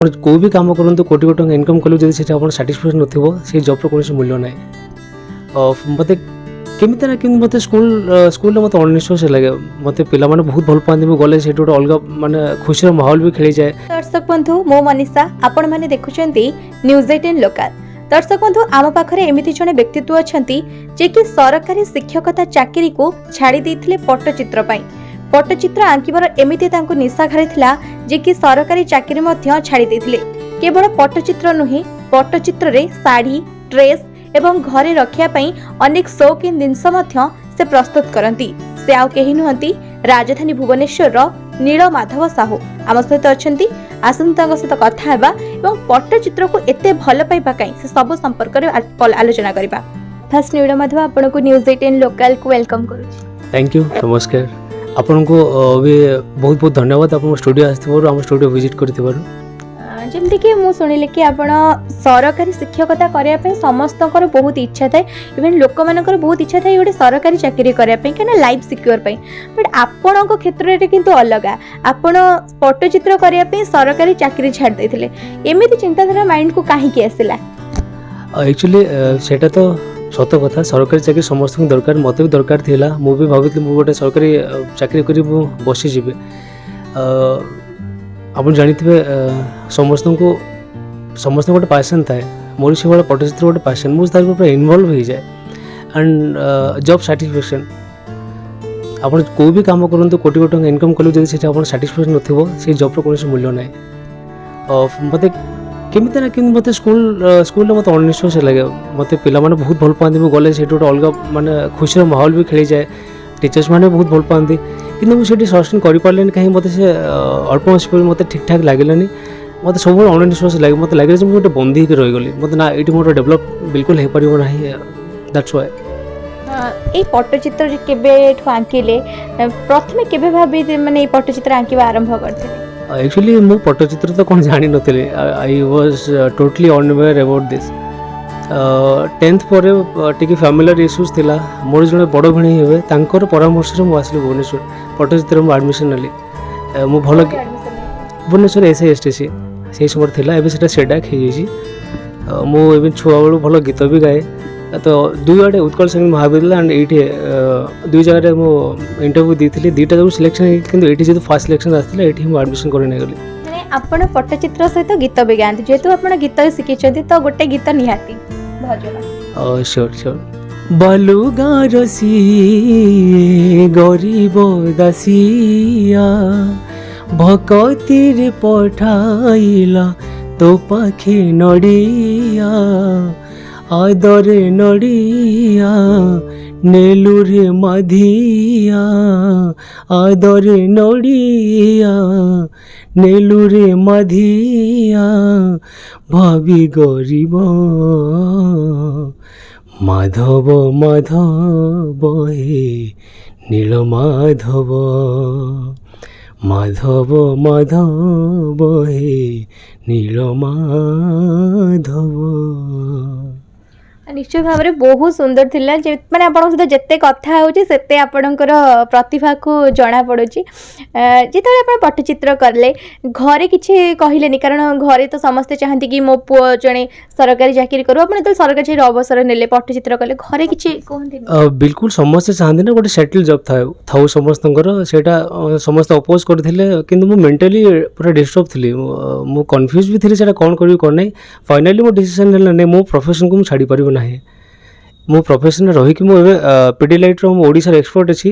कोई भी काम करूँ कोटी कोटी टଙ୍କା इनकम कलु जब से आप साटिस्फैक्शन नथिबो से जॉब कौन मूल्य ना मत केमिति ना कि मत स्कूल मत अनिश्वास लगे मत पिला माने बहुत भल पाती मुझे गले से गोटे अलग माने खुशी माहौल भी खेली जाए। दर्शक बंधु मो मनीषा आपण माने देखुछंती न्यूज 18 लोकल। दर्शक बंधु आम पाखरे एमिति जने व्यक्तित्व अछंती जे कि सरकारी शिक्षकता चाकरी को छाड़ी देथिले पट्टचित्र पई। पट्टचित्र आंकिबार एमिति तांको निशा घारिथिला जे कि सरकारी चाकरी मध्य छाड़ी देथिले। केवल पट्टचित्र नुहे पट्टचित्र रे साड़ी ड्रेस एवं घरे रखिया पई अनेक शौकीन जिनस मध्य से प्रस्तुत करंती। से आउ केही नुहंती राजधानी भुवनेश्वर रो नील माधव साहू आम सहित अछंती। आसंतांग सहित कथा हेबा एवं पट्टचित्र को एते भल पाइबा काई से सब संपर्क रे आलोचना करबा। फर्स्ट नील माधव आपन को न्यूज 18 लोकल को वेलकम करू छी। थैंक यू नमस्कार आपन को भी बहुत बहुत धन्यवाद आप स्टूडियो आसथिबारु हम स्टूडियो विजिट करथिबारु। जेमती कि मु सुनिले कि आपण सरकारी शिक्षकता करिया पे समस्तकर बहुत इच्छा थाए इवन लोक मानकर बहुत इच्छा थाए गोटे सरकारी चाकरी करिया पे केना लाइफ सिक्योर पे बट आपण को क्षेत्र रे किंतु अलगा आपण पट्टचित्र करिया पे सरकारी चाकरी छाड़ देथिले एमिति चिंताधारा माइंड को काहे के आसिला? एक्चुअली सेटा तो सत कथा सरकारी चाकरी समस्त दरकार मत भी दरकार थिला मु भी भाबुतली मु गोटे सरकारी चाकरी करी बसी जीवे। आप जानी समस्त को गोटे पैशन थाए मोर से भाई पट्टचित्र गोटे पैशन मुझे पूरा इनवल्व हो जाए एंड जॉब साटिस्फैक्शन आप कोई भी काम करूँ कोटी कोटी टଙ୍କା इनकम कलु जब से आप साटिस्फैक्शन नथिबो से जॉब कौन मूल्य ना मत केमिति ना कि मत स्कूल मत अनिश्वास लगे मत पिला माने बहुत भल पाती मुझे गले से गोटे अलग माने खुशी माहौल भी खेली जाए टीचर्स मैंने बहुत भल पाती कि मुझे सस्टेन कर पारे कहीं मत से अल्प मास मत ठीक ठाक लगलानी मत सब अनिश्वास लगे मत लगे गोटे बंदी होकर रहीगली मत ना ये मोर डेभलप बिल्कुल हो पार ना दैट्स व्हाई। ए पट्टचित्र केबे आंकिले प्रथमे केबे भाबी माने पट्टचित्र आंकिबा आरंभ करथिले? एक्चुअली मो पट्टचित्र तो कौन जानी नथिले I was totally unaware about this 10th पर टी फैमिलियर इश्यूज थिला मोर जड़े बड़ भणी हे तांकर परामर्श रे मु आसली भुवनेश्वर पट्टचित्र मु एडमिशन नली मु भल भुवनेश्वर SISTC से समय थिला एबे सेटा सेडाक हे जी मु एबे छुआ बेलू भल गीत भी गाए तो दुई आड़े उत्कल संगीत महाविद्यालय एंड ये दुई जगह मु इंटरव्यू दी दुईटा जो सिलेक्शन किंतु ये जो फास्ट सिलेक्शन आसला ये एडमिशन कर गली। आपण पट्टचित्र सहित गीत भी गाती जेहेतु आपण गीत शिखी तो गोटे गीत निहाती भजन श्योर श्योर बालुगा रसी गरीब दासिया भकतिर पठाइला तो पाखे नड़िया आदरे नड़िया नेलुरे माधिया आदरे नड़िया नेलुरे माधिया भाभी गरीब माधव माधव हे नील माधव माधव माधव हे नील माधव। निश्चय भाव में बहुत सुंदर थिला माने आपन सहित जत्ते कथा होची सेते आपनकर प्रतिभा को जना पड़ुची। जेतले आपण पट्टचित्र करले घरे किछि कहिलेनी कारण घरे तो समस्त चाहती कि मो पुओ जणे सरकारी चाकरी करू आपण तो सरकारी चाकरी अवसर नेले पट्टचित्र करले घरे किछि कहंती? बिल्कुल समस्त चाहती ना गोटे सेटल जॉब थाउ समस्तंकर सेटा समस्त अपोज करथिले किंतु मु मेंटली पूरा डिस्टर्ब थिली मु कंफ्यूज भी थिली सेटा कोन करियो कोन नै फाइनली मो डिसीजन लेला नै मो प्रोफेशन को मु छाड़ी परिबो ना मो प्रोफेशन रही कि मुझे पीडीलाइट ओडिशार एक्सपर्ट अच्छी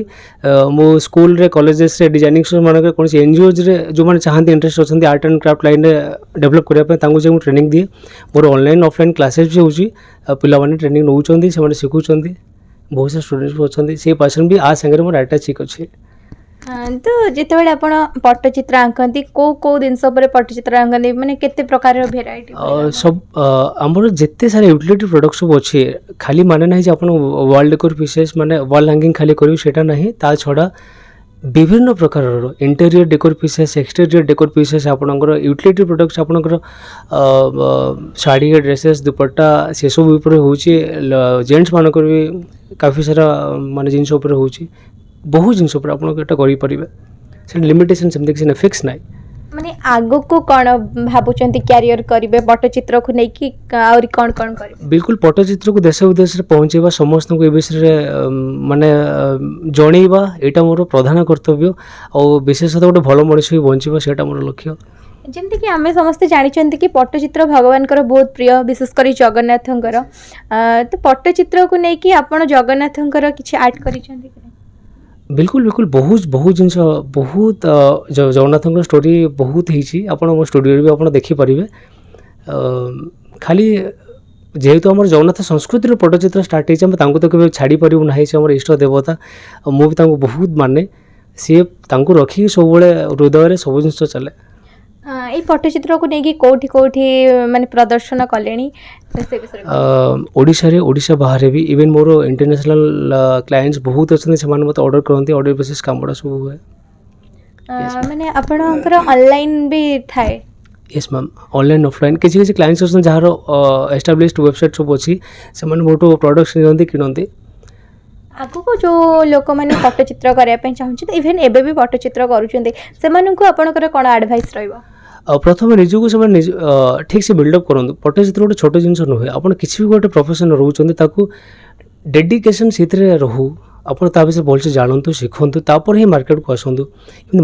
मो स्कूल रे कॉलेजेस रे डिजाइनिंग मान कौन एनजीओज रे जो मैंने चाहती इंटरेस्ट अच्छा आर्ट एंड क्राफ्ट लाइन में डेभलप करने ट्रेनिंग दिए मोर ऑनलाइन ऑफलाइन क्लासेस भी होची पिला ट्रेनिंग नौकरी से शिखुं बहुत सारे स्टूडेंट्स भी अच्छा से पैसन भी आ सागर मोर अटैच अच्छे। तो जितेबाला आपण पट्टचित्र आंकती को जिनस पट्टचित्र आंकती माने केते प्रकार भेराइटी सब आमर जिते सारे यूटिलिटी प्रोडक्ट सब अच्छे खाली माने ना आप वॉल डेकोर पीसेस माने वॉल हैंगिंग खाली करी सेटा नहीं ता छड़ा विभिन्न प्रकार interior decor pieces exterior decor pieces आपणकर यूटिलिटी प्रोडक्ट्स आपणकर साड़ी ड्रेसेस दुपट्टा से सब ऊपर होची जेंट्स मानकर भी काफ़ी सारा माने जिनस ऊपर होची बहुत जिनस ऊपर आपन एटा करि परिबे से लिमिटेशन सेम देखि फिक्स नाही ମାନେ ଆଗକୁ କ'ଣ ଭାବୁଛନ୍ତି କ୍ୟାରିୟର କରିବେ ପଟ୍ଟଚିତ୍ରକୁ ନେଇକି ଆହୁରି କ'ଣ କ'ଣ କରିବେ? बिल्कुल पट्टचित्र को देश विदेश पहुँचेबा समस्त को ए विषय माने जणेबा एटा मोर प्रधान कर्तव्य और विशेषतः गोटे भल मनीष बंचवा सेटा मोर लक्ष्य। ଯେମିତିକି ଆମେ ସମସ୍ତେ ଜାଣିଛନ୍ତି କି ପଟ୍ଟଚିତ୍ର ଭଗବାନଙ୍କର ବହୁତ ପ୍ରିୟ ବିଶେଷ କରି ଜଗନ୍ନାଥଙ୍କର ତ ପଟ୍ଟଚିତ୍ରକୁ ନେଇକି ଆପଣ ଜଗନ୍ନାଥଙ୍କର କିଛି ଆର୍ଟ କରିଛନ୍ତି କି? बिल्कुल बिल्कुल बहुत बहुत जिन बहुत जगन्नाथ स्टोरी बहुत ही आप स्टूडियो भी आप देखिपारे खाली जेहेतु आम जगन्नाथ संस्कृति पट्टचित्र स्टार्ट होता तो कभी छाड़ी पारू ना आम इष्ट देवता मुझे बहुत माने सी रखिक सब हृदय सब जिन चले। এই পଟ୍ଟଚିତ୍ରକୁ ନେଇକି କୋଉଠି କୋଉଠି ମାନେ ପ୍ରଦର୍ଶନ କଲେଣି ସେ ବିଷୟରେ ओडिशा रे ओडिशा बाहर भी इवन मोर इंटरनेशनल क्लाइंट्स बहुत अच्छे से मत ऑर्डर करते ऑर्डर बेसिस काम सब हुए ମାନେ ଆପଣଙ୍କର ଅନଲାଇନ୍ ବି ଥାଏ? यस मैम ऑनलाइन ऑफलाइन किसी किसी क्लाइंट्स अच्छे जार एस्टाब्लिश्ड वेबसाइट सब अच्छी से मोटो प्रोडक्ट्स नियंती किणती ଆଗକୁ ଯେଉଁ ଲୋକମାନେ ପଟ୍ଟଚିତ୍ର କରିବା ପାଇଁ ଚାହୁଁଛନ୍ତି ଇଭେନ୍ ଏବେ ବି ପଟ୍ଟଚିତ୍ର କରୁଛନ୍ତି ସେମାନଙ୍କୁ ଆପଣଙ୍କର କ'ଣ ଆଡ଼ଭାଇସ୍ ରହିବ? प्रथम निजक से ठीक से बिल्डअप करूँ पट्टचित्र गोटे छोट जिन नुहे आप किसी भी गोटे प्रोफेशन रोचे डेडिकेशन से रहू आप विषय भलसे जानतु शिखु तापर ही मार्केट को आसतु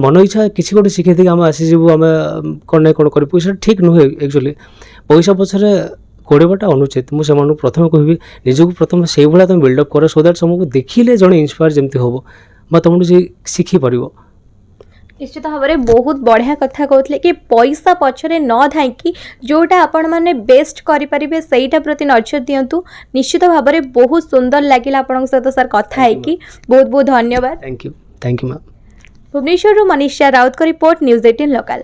मन इच्छा किसी गोटे शिखी आम आसीजु आम कौन ना कौन कर ठीक नुहे एक्चुअली पैसा पछरे गोड़ेबाटा अनुचित मुझे प्रथम कहि निजक प्रथम से भाया तुम बिल्डअप कर सो दैट तुमको देखिले जड़े इन्स्पायर जमी हम मैं तुमको शिखिपर। ନିଶ୍ଚିତ ଭାବରେ ବହୁତ ବଢ଼ିଆ କଥା କହୁଥିଲେ କି ପଇସା ପଛରେ ନ ଧାଇଁକି ଯେଉଁଟା ଆପଣମାନେ ବେଷ୍ଟ କରିପାରିବେ ସେଇଟା ପ୍ରତି ନଜର ଦିଅନ୍ତୁ। ନିଶ୍ଚିତ ଭାବରେ ବହୁତ ସୁନ୍ଦର ଲାଗିଲା ଆପଣଙ୍କ ସହିତ ସାର୍ କଥା ହେଇକି ବହୁତ ବହୁତ ଧନ୍ୟବାଦ। Thank you ma'am. ଭୁବନେଶ୍ୱରରୁ ମନୀଷା ରାଉତଙ୍କ ରିପୋର୍ଟ ନ୍ୟୁଜ୍ 18 ଲୋକାଲ।